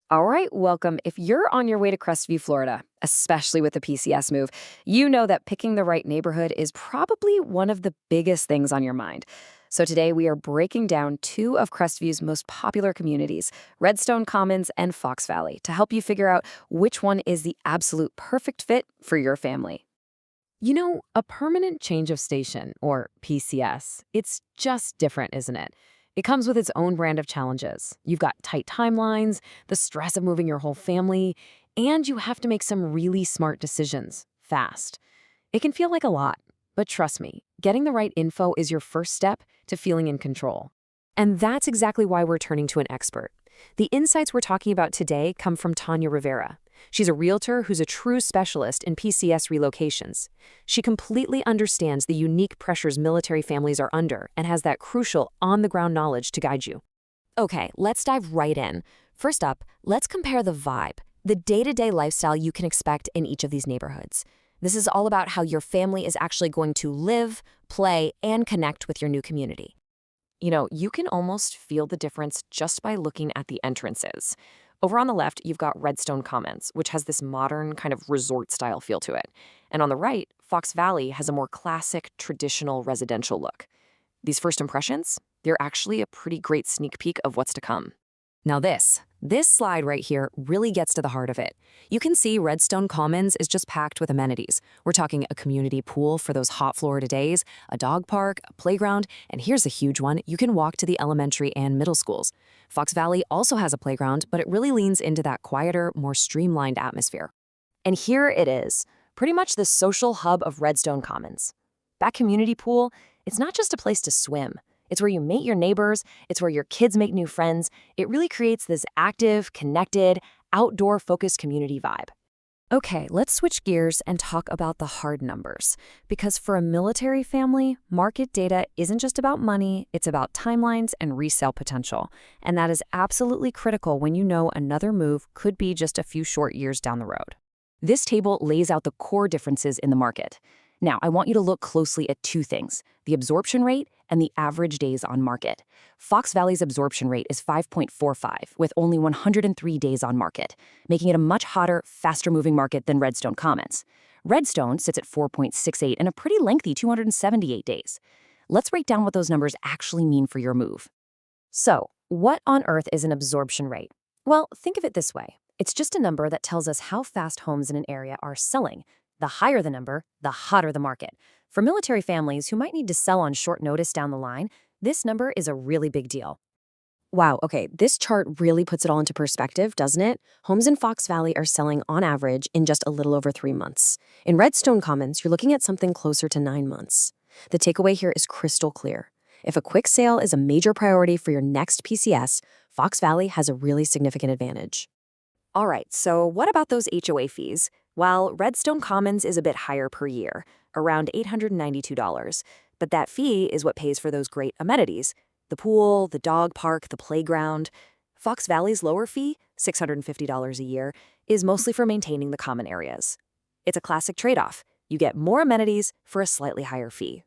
All right, welcome. If you're on your way to Crestview, Florida, especially with the PCS move, you know that picking the right neighborhood is probably one of the biggest things on your mind. So today we are breaking down two of Crestview's most popular communities, Redstone Commons and Fox Valley, to help you figure out which one is the absolute perfect fit for your family. A permanent change of station, or PCS, it's just different, isn't it? It comes with its own brand of challenges. You've got tight timelines, the stress of moving your whole family, and you have to make some really smart decisions, fast. It can feel like a lot, but trust me, getting the right info is your first step to feeling in control. And that's exactly why we're turning to an expert. The insights we're talking about today come from Tanya Rivera. She's a realtor who's a true specialist in PCS relocations. She completely understands the unique pressures military families are under and has that crucial on-the-ground knowledge to guide you. Okay, let's dive right in. First up, let's compare the vibe, the day-to-day lifestyle you can expect in each of these neighborhoods. This is all about how your family is actually going to live, play, and connect with your new community. You can almost feel the difference just by looking at the entrances. Over on the left, you've got Redstone Commons, which has this modern kind of resort-style feel to it. And on the right, Fox Valley has a more classic, traditional residential look. These first impressions, they're actually a pretty great sneak peek of what's to come. Now this slide right here really gets to the heart of it. You can see Redstone Commons is just packed with amenities. We're talking a community pool for those hot Florida days, a dog park, a playground, and here's a huge one, you can walk to the elementary and middle schools. Fox Valley also has a playground, but it really leans into that quieter, more streamlined atmosphere. And here it is, pretty much the social hub of Redstone Commons. That community pool, it's not just a place to swim. It's where you meet your neighbors, it's where your kids make new friends. It really creates this active, connected, outdoor-focused community vibe. Okay, let's switch gears and talk about the hard numbers. Because for a military family, market data isn't just about money, it's about timelines and resale potential. And that is absolutely critical when you know another move could be just a few short years down the road. This table lays out the core differences in the market. Now, I want you to look closely at two things, the absorption rate and the average days on market. Fox Valley's absorption rate is 5.45, with only 103 days on market, making it a much hotter, faster-moving market than Redstone Commons. Redstone sits at 4.68 and a pretty lengthy 278 days. Let's break down what those numbers actually mean for your move. So, what on earth is an absorption rate? Well, think of it this way. It's just a number that tells us how fast homes in an area are selling. The higher the number, the hotter the market. For military families who might need to sell on short notice down the line, this number is a really big deal. Wow, okay, this chart really puts it all into perspective, doesn't it? Homes in Fox Valley are selling on average in just a little over 3 months. In Redstone Commons, you're looking at something closer to 9 months. The takeaway here is crystal clear. If a quick sale is a major priority for your next PCS, Fox Valley has a really significant advantage. All right, so what about those HOA fees? Well, Redstone Commons is a bit higher per year, around $892, but that fee is what pays for those great amenities, the pool, the dog park, the playground. Fox Valley's lower fee, $650 a year, is mostly for maintaining the common areas. It's a classic trade-off. You get more amenities for a slightly higher fee.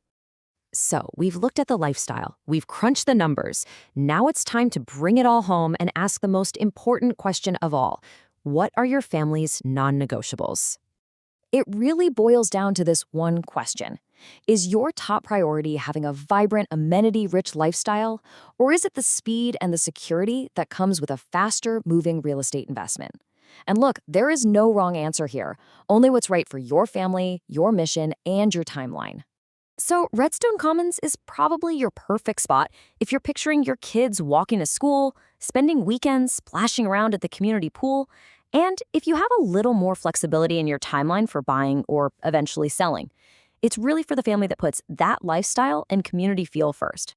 So, we've looked at the lifestyle, we've crunched the numbers. Now it's time to bring it all home and ask the most important question of all. What are your family's non-negotiables? It really boils down to this one question. Is your top priority having a vibrant, amenity-rich lifestyle, or is it the speed and the security that comes with a faster-moving real estate investment? And look, there is no wrong answer here, only what's right for your family, your mission, and your timeline. So Redstone Commons is probably your perfect spot if you're picturing your kids walking to school, spending weekends splashing around at the community pool, and if you have a little more flexibility in your timeline for buying or eventually selling. It's really for the family that puts that lifestyle and community feel first.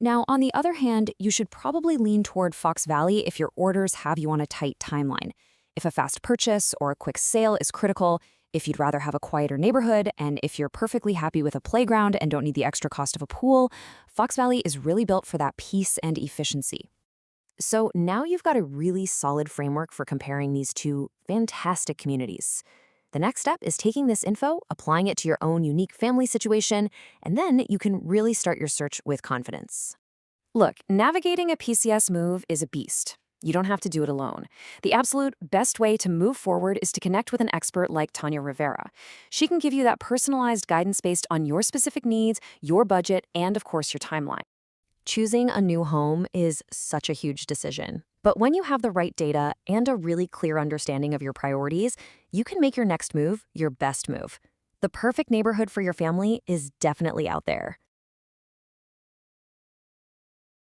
Now, on the other hand, you should probably lean toward Fox Valley if your orders have you on a tight timeline. If a fast purchase or a quick sale is critical, if you'd rather have a quieter neighborhood, and if you're perfectly happy with a playground and don't need the extra cost of a pool, Fox Valley is really built for that peace and efficiency. So now you've got a really solid framework for comparing these two fantastic communities. The next step is taking this info, applying it to your own unique family situation, and then you can really start your search with confidence. Look, navigating a PCS move is a beast. You don't have to do it alone. The absolute best way to move forward is to connect with an expert like Tanya Rivera. She can give you that personalized guidance based on your specific needs, your budget, and of course, your timeline. Choosing a new home is such a huge decision. But when you have the right data and a really clear understanding of your priorities, you can make your next move your best move. The perfect neighborhood for your family is definitely out there.